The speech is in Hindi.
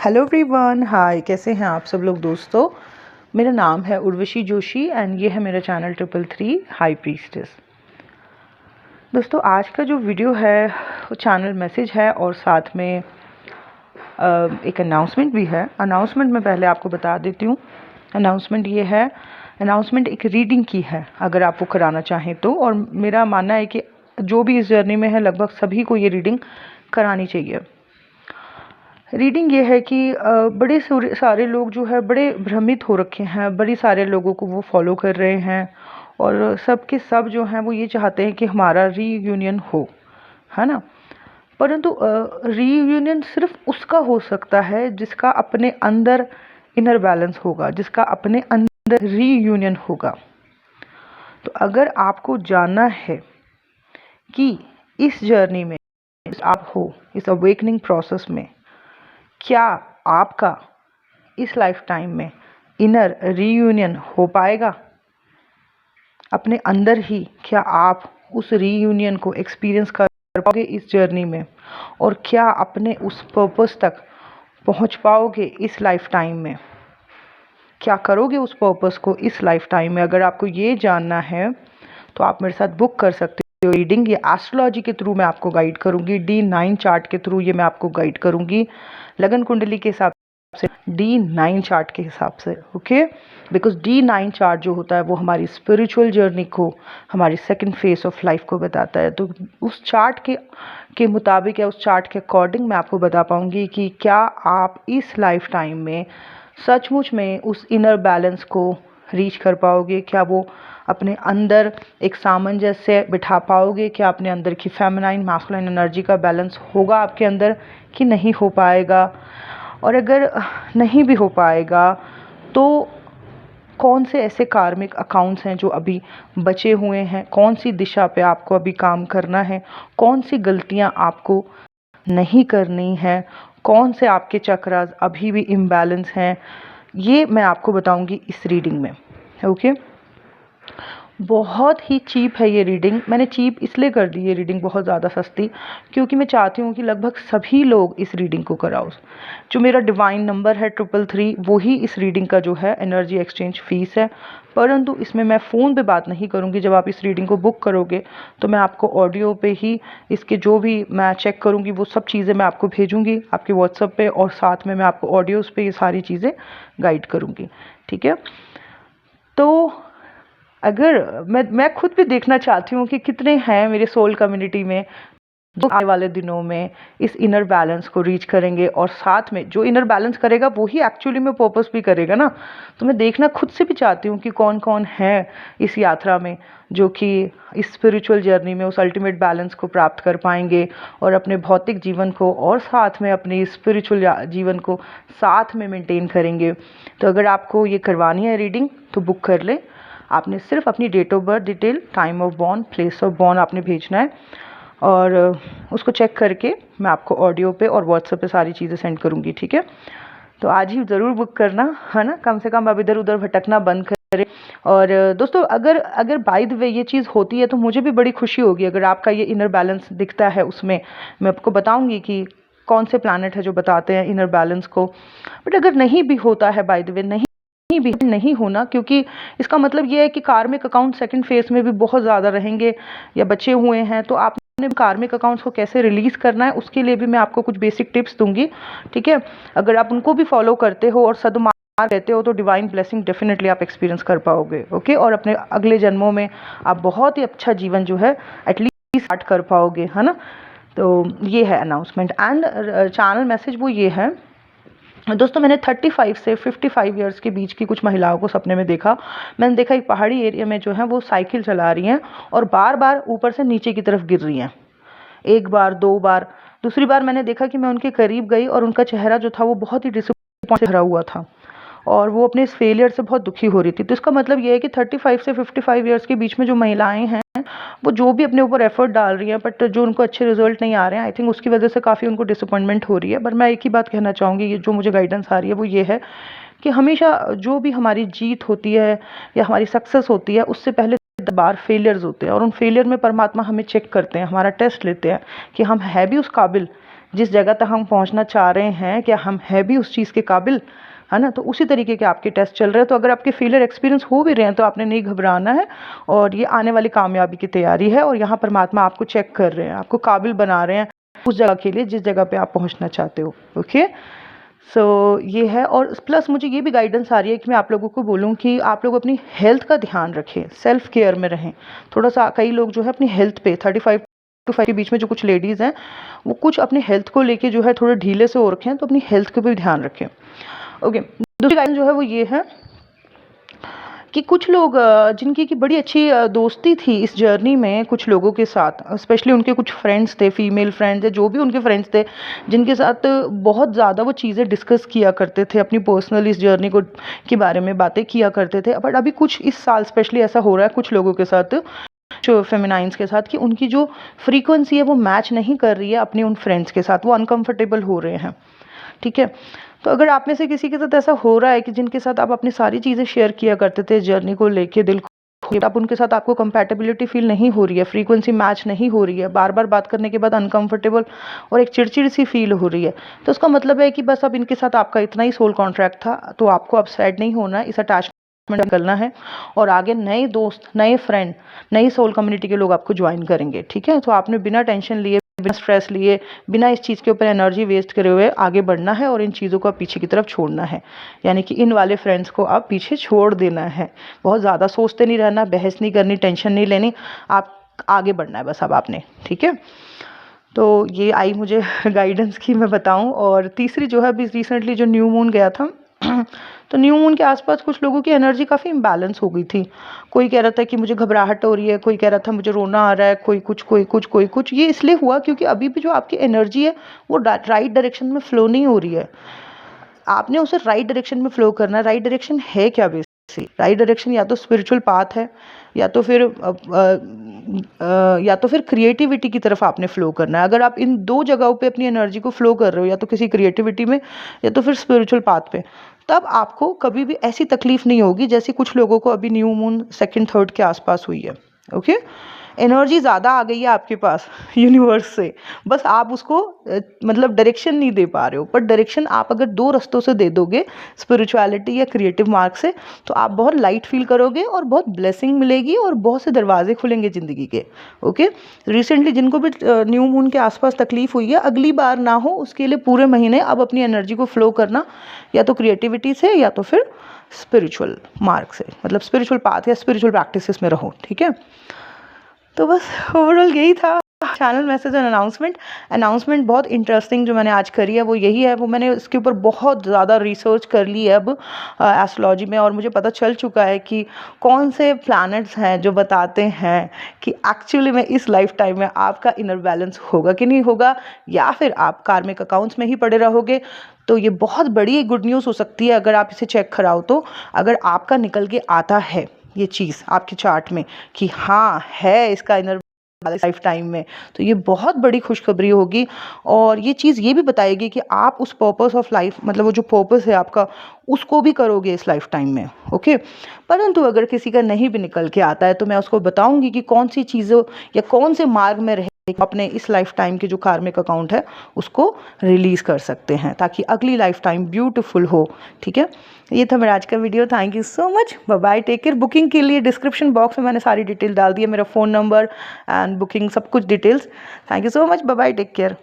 हेलो एवरीवन, हाय, कैसे हैं आप सब लोग दोस्तों। मेरा नाम है उर्वशी जोशी एंड ये है मेरा चैनल 333 हाई प्रीस्टेस। दोस्तों, आज का जो वीडियो है वो चैनल मैसेज है और साथ में एक अनाउंसमेंट भी है। अनाउंसमेंट में पहले आपको बता देती हूँ। अनाउंसमेंट ये है, अनाउंसमेंट एक रीडिंग की है अगर आप वो कराना चाहें तो। और मेरा मानना है कि जो भी इस जर्नी में है लगभग सभी को ये रीडिंग करानी चाहिए। रीडिंग ये है कि बड़े सारे लोग जो है बड़े भ्रमित हो रखे हैं, बड़े सारे लोगों को वो फॉलो कर रहे हैं और सब के सब जो हैं वो ये चाहते हैं कि हमारा रीयूनियन हो, है ना। परंतु रीयूनियन सिर्फ उसका हो सकता है जिसका अपने अंदर इनर बैलेंस होगा, जिसका अपने अंदर रीयूनियन होगा। तो अगर आपको जानना है कि इस जर्नी में आप हो, इस अवेकनिंग प्रोसेस में क्या आपका इस लाइफ टाइम में इनर रीयूनियन हो पाएगा अपने अंदर ही, क्या आप उस रीयूनियन को एक्सपीरियंस कर पाओगे इस जर्नी में, और क्या अपने उस पर्पस तक पहुंच पाओगे इस लाइफ टाइम में, क्या करोगे उस पर्पस को इस लाइफ टाइम में। अगर आपको ये जानना है तो आप मेरे साथ बुक कर सकते हो रीडिंग। ये एस्ट्रोलॉजी के थ्रू मैं आपको गाइड करूंगी, D9 चार्ट के थ्रू ये मैं आपको गाइड करूंगी, लगन कुंडली के हिसाब से, D9 चार्ट के हिसाब से। ओके, बिकॉज D9 चार्ट जो होता है वो हमारी स्पिरिचुअल जर्नी को, हमारी सेकंड फेज ऑफ लाइफ को बताता है। तो उस चार्ट के मुताबिक या उस चार्ट के अकॉर्डिंग मैं आपको बता पाऊंगी कि क्या आप इस लाइफ टाइम में सचमुच में उस इनर बैलेंस को रीच कर पाओगे, क्या वो अपने अंदर एक सामंजस्य बिठा पाओगे, क्या अपने अंदर की फेमिनाइन मैस्कुलाइन एनर्जी का बैलेंस होगा आपके अंदर कि नहीं हो पाएगा। और अगर नहीं भी हो पाएगा तो कौन से ऐसे कार्मिक अकाउंट्स हैं जो अभी बचे हुए हैं, कौन सी दिशा पे आपको अभी काम करना है, कौन सी गलतियां आपको नहीं करनी है, कौन से आपके चक्रास अभी भी इम्बैलेंस हैं, ये मैं आपको बताऊंगी इस रीडिंग में। ओके, बहुत ही चीप है ये रीडिंग। मैंने चीप इसलिए कर दी ये रीडिंग बहुत ज़्यादा सस्ती, क्योंकि मैं चाहती हूँ कि लगभग सभी लोग इस रीडिंग को कराओ। जो मेरा डिवाइन नंबर है 333, वही इस रीडिंग का जो है एनर्जी एक्सचेंज फीस है। परंतु इसमें मैं फ़ोन पे बात नहीं करूँगी। जब आप इस रीडिंग को बुक करोगे तो मैं आपको ऑडियो पे ही इसके जो भी मैं चेक करूँगी वो सब चीज़ें मैं आपको भेजूँगी आपके व्हाट्सएप पे, और साथ में मैं आपको ऑडियोज़ पे ये सारी चीज़ें गाइड करूँगी। ठीक है, तो अगर मैं खुद भी देखना चाहती हूँ कि कितने हैं मेरे सोल कम्युनिटी में जो आने वाले दिनों में इस इनर बैलेंस को रीच करेंगे, और साथ में जो इनर बैलेंस करेगा वही एक्चुअली में पर्पस भी करेगा ना। तो मैं देखना खुद से भी चाहती हूँ कि कौन कौन है इस यात्रा में जो कि इस स्पिरिचुअल जर्नी में उस अल्टीमेट बैलेंस को प्राप्त कर पाएंगे और अपने भौतिक जीवन को और साथ में अपने स्पिरिचुअल जीवन को साथ में मेंटेन करेंगे। तो अगर आपको ये करवानी है रीडिंग तो बुक कर लें। आपने सिर्फ अपनी date of birth detail, time of born, place of born आपने भेजना है, और उसको चेक करके मैं आपको ऑडियो पे और व्हाट्सएप पे सारी चीज़ें सेंड करूँगी। ठीक है, तो आज ही ज़रूर बुक करना, है ना। कम से कम अब इधर उधर भटकना बंद करें। और दोस्तों, अगर बाय द वे ये चीज़ होती है तो मुझे भी बड़ी खुशी होगी। अगर आपका ये इनर बैलेंस दिखता है उसमें मैं आपको बताऊँगी कि कौन से प्लानट है जो बताते हैं इनर बैलेंस को। बट अगर नहीं भी होता है, बाय द वे नहीं होना, क्योंकि इसका मतलब ये है कि कार्मिक अकाउंट सेकंड फेज में भी बहुत ज़्यादा रहेंगे या बचे हुए हैं। तो आपने कार्मिक अकाउंट्स को कैसे रिलीज़ करना है उसके लिए भी मैं आपको कुछ बेसिक टिप्स दूंगी। ठीक है, अगर आप उनको भी फॉलो करते हो और सद्मार्ग रहते हो तो डिवाइन ब्लेसिंग डेफिनेटली आप एक्सपीरियंस कर पाओगे। ओके, और अपने अगले जन्मों में आप बहुत ही अच्छा जीवन जो है एटलीस्ट स्टार्ट कर पाओगे, है ना। तो ये है अनाउंसमेंट। एंड चैनल मैसेज वो ये है दोस्तों, मैंने 35 से 55 इयर्स के बीच की कुछ महिलाओं को सपने में देखा। मैंने देखा एक पहाड़ी एरिया में जो है वो साइकिल चला रही हैं और बार बार ऊपर से नीचे की तरफ गिर रही हैं, एक बार, दो बार। दूसरी बार मैंने देखा कि मैं उनके करीब गई और उनका चेहरा जो था वो बहुत ही डिसअपॉइंट से भरा हुआ था और वो अपने इस फेलियर से बहुत दुखी हो रही थी। तो इसका मतलब ये है कि 35 से 55 इयर्स के बीच में जो महिलाएं हैं वो जो भी अपने ऊपर एफर्ट डाल रही हैं, बट जो उनको अच्छे रिजल्ट नहीं आ रहे हैं, आई थिंक उसकी वजह से काफ़ी उनको डिसअपॉइंटमेंट हो रही है। बट मैं एक ही बात कहना चाहूँगी, ये जो मुझे गाइडेंस आ रही है वो ये है कि हमेशा जो भी हमारी जीत होती है या हमारी सक्सेस होती है उससे पहले बार फेलियर्स होते हैं, और उन फेलियर में परमात्मा हमें चेक करते हैं, हमारा टेस्ट लेते हैं कि हम है भी उस काबिल जिस जगह तक हम पहुंचना चाह रहे हैं क्या हम है भी उस चीज़ के काबिल, है ना। तो उसी तरीके के आपके टेस्ट चल रहे हैं। तो अगर आपके फेलियर एक्सपीरियंस हो भी रहे हैं तो आपने नहीं घबराना है, और ये आने वाली कामयाबी की तैयारी है, और यहाँ परमात्मा आपको चेक कर रहे हैं, आपको काबिल बना रहे हैं उस जगह के लिए जिस जगह पे आप पहुँचना चाहते हो। ओके, सो ये है। और प्लस मुझे ये भी गाइडेंस आ रही है कि मैं आप लोगों को बोलूँ कि आप लोग अपनी हेल्थ का ध्यान रखें, सेल्फ केयर में रहें थोड़ा सा। कई लोग जो है अपनी हेल्थ पे 35 to 5 के बीच में जो कुछ लेडीज़ हैं वो कुछ अपनी हेल्थ को लेके जो है थोड़े ढीले से हो रखे हैं, तो अपनी हेल्थ को भी ध्यान रखें। ओके, दूसरी गाइडेंस जो है वो ये है कि कुछ लोग जिनकी की बड़ी अच्छी दोस्ती थी इस जर्नी में कुछ लोगों के साथ, स्पेशली उनके कुछ फ्रेंड्स थे, फीमेल फ्रेंड्स या जो भी उनके फ्रेंड्स थे, जिनके साथ बहुत ज़्यादा वो चीज़ें डिस्कस किया करते थे, अपनी पर्सनल इस जर्नी को के बारे में बातें किया करते थे। बट अभी कुछ इस साल स्पेशली ऐसा हो रहा है कुछ लोगों के साथ, जो फेमिनाइंस के साथ, कि उनकी जो फ्रीक्वेंसी है वो मैच नहीं कर रही है अपने उन फ्रेंड्स के साथ, वो अनकंफर्टेबल हो रहे हैं। ठीक है, तो अगर आप में से किसी के साथ ऐसा हो रहा है कि जिनके साथ आप अपनी सारी चीज़ें शेयर किया करते थे जर्नी को लेके, दिल को, आप उनके साथ आपको कंपैटिबिलिटी फील नहीं हो रही है, फ्रीक्वेंसी मैच नहीं हो रही है, बार बार बात करने के बाद अनकंफर्टेबल और एक चिड़चिड़ सी फील हो रही है, तो उसका मतलब है कि बस अब इनके साथ आपका इतना ही सोल कॉन्ट्रैक्ट था, तो आपको अब सैड नहीं होना है, इस अटैचमेंट निकलना है, और आगे नए दोस्त, नए फ्रेंड, नई सोल कम्युनिटी के लोग आपको ज्वाइन करेंगे। ठीक है, तो आपने बिना टेंशन लिए, बिना स्ट्रेस लिए, बिना इस चीज़ के ऊपर एनर्जी वेस्ट करे हुए आगे बढ़ना है, और इन चीज़ों को आप पीछे की तरफ छोड़ना है, यानी कि इन वाले फ्रेंड्स को आप पीछे छोड़ देना है। बहुत ज़्यादा सोचते नहीं रहना, बहस नहीं करनी, टेंशन नहीं लेनी, आप आगे बढ़ना है बस अब आपने। ठीक है, तो ये आई मुझे गाइडेंस की मैं बताऊं। और तीसरी जो है अभी रिसेंटली जो न्यू मून गया था तो न्यू मून के आसपास कुछ लोगों की एनर्जी काफ़ी इम्बैलेंस हो गई थी। कोई कह रहा था कि मुझे घबराहट हो रही है, कोई कह रहा था मुझे रोना आ रहा है, कोई कुछ कोई कुछ कोई कुछ। ये इसलिए हुआ क्योंकि अभी भी जो आपकी एनर्जी है वो राइट डायरेक्शन में फ्लो नहीं हो रही है। आपने उसे राइट डायरेक्शन में फ्लो करना है। राइट डायरेक्शन है क्या? बेसिकली राइट डायरेक्शन या तो स्पिरिचुअल पाथ है, या तो फिर क्रिएटिविटी की तरफ आपने फ्लो करना है। अगर आप इन दो जगहों पे अपनी एनर्जी को फ्लो कर रहे हो, या तो किसी क्रिएटिविटी में या तो फिर स्पिरिचुअल पाथ पे, तब आपको कभी भी ऐसी तकलीफ नहीं होगी जैसी कुछ लोगों को अभी न्यू मून 2nd 3rd के आसपास हुई है। ओके, एनर्जी ज़्यादा आ गई है आपके पास यूनिवर्स से, बस आप उसको मतलब डायरेक्शन नहीं दे पा रहे हो। पर डायरेक्शन आप अगर दो रास्तों से दे दोगे, स्पिरिचुअलिटी या क्रिएटिव मार्ग से, तो आप बहुत लाइट फील करोगे और बहुत ब्लेसिंग मिलेगी और बहुत से दरवाजे खुलेंगे ज़िंदगी के। ओके, रिसेंटली जिनको भी न्यू मून के आसपास तकलीफ हुई है, अगली बार ना हो उसके लिए पूरे महीने अब अपनी एनर्जी को फ्लो करना, या तो क्रिएटिविटी से या तो फिर स्पिरिचुअल मार्ग से, मतलब स्पिरिचुअल पाथ या स्पिरिचुअल प्रैक्टिसेस में रहो। ठीक है, तो बस ओवरऑल यही था चैनल मैसेज और अनाउंसमेंट बहुत इंटरेस्टिंग जो मैंने आज करी है वो यही है। वो मैंने इसके ऊपर बहुत ज़्यादा रिसर्च कर ली है अब एस्ट्रोलॉजी में, और मुझे पता चल चुका है कि कौन से प्लैनेट्स हैं जो बताते हैं कि एक्चुअली में इस लाइफ टाइम में आपका इनर बैलेंस होगा कि नहीं होगा, या फिर आप कार्मिक अकाउंट्स में ही पड़े रहोगे। तो ये बहुत बड़ी गुड न्यूज़ हो सकती है अगर आप इसे चेक कराओ तो। अगर आपका निकल के आता है ये चीज़ आपके चार्ट में कि हाँ है इसका इनर लाइफ टाइम में, तो ये बहुत बड़ी खुशखबरी होगी। और ये चीज़ ये भी बताएगी कि आप उस पर्पस ऑफ लाइफ, मतलब वो जो पर्पस है आपका, उसको भी करोगे इस लाइफ टाइम में। ओके, परंतु अगर किसी का नहीं भी निकल के आता है तो मैं उसको बताऊंगी कि कौन सी चीज़ों या कौन से मार्ग में रहे अपने इस लाइफ टाइम के जो कार्मिक अकाउंट है उसको रिलीज़ कर सकते हैं, ताकि अगली लाइफ टाइम ब्यूटीफुल हो। ठीक है, ये था मेरा आज का video. Thank you so much, bye bye, take care. Booking के लिए डिस्क्रिप्शन बॉक्स में मैंने सारी डिटेल डाल दी है, मेरा फ़ोन नंबर एंड बुकिंग सब कुछ details. Thank you so much, bye bye, take care.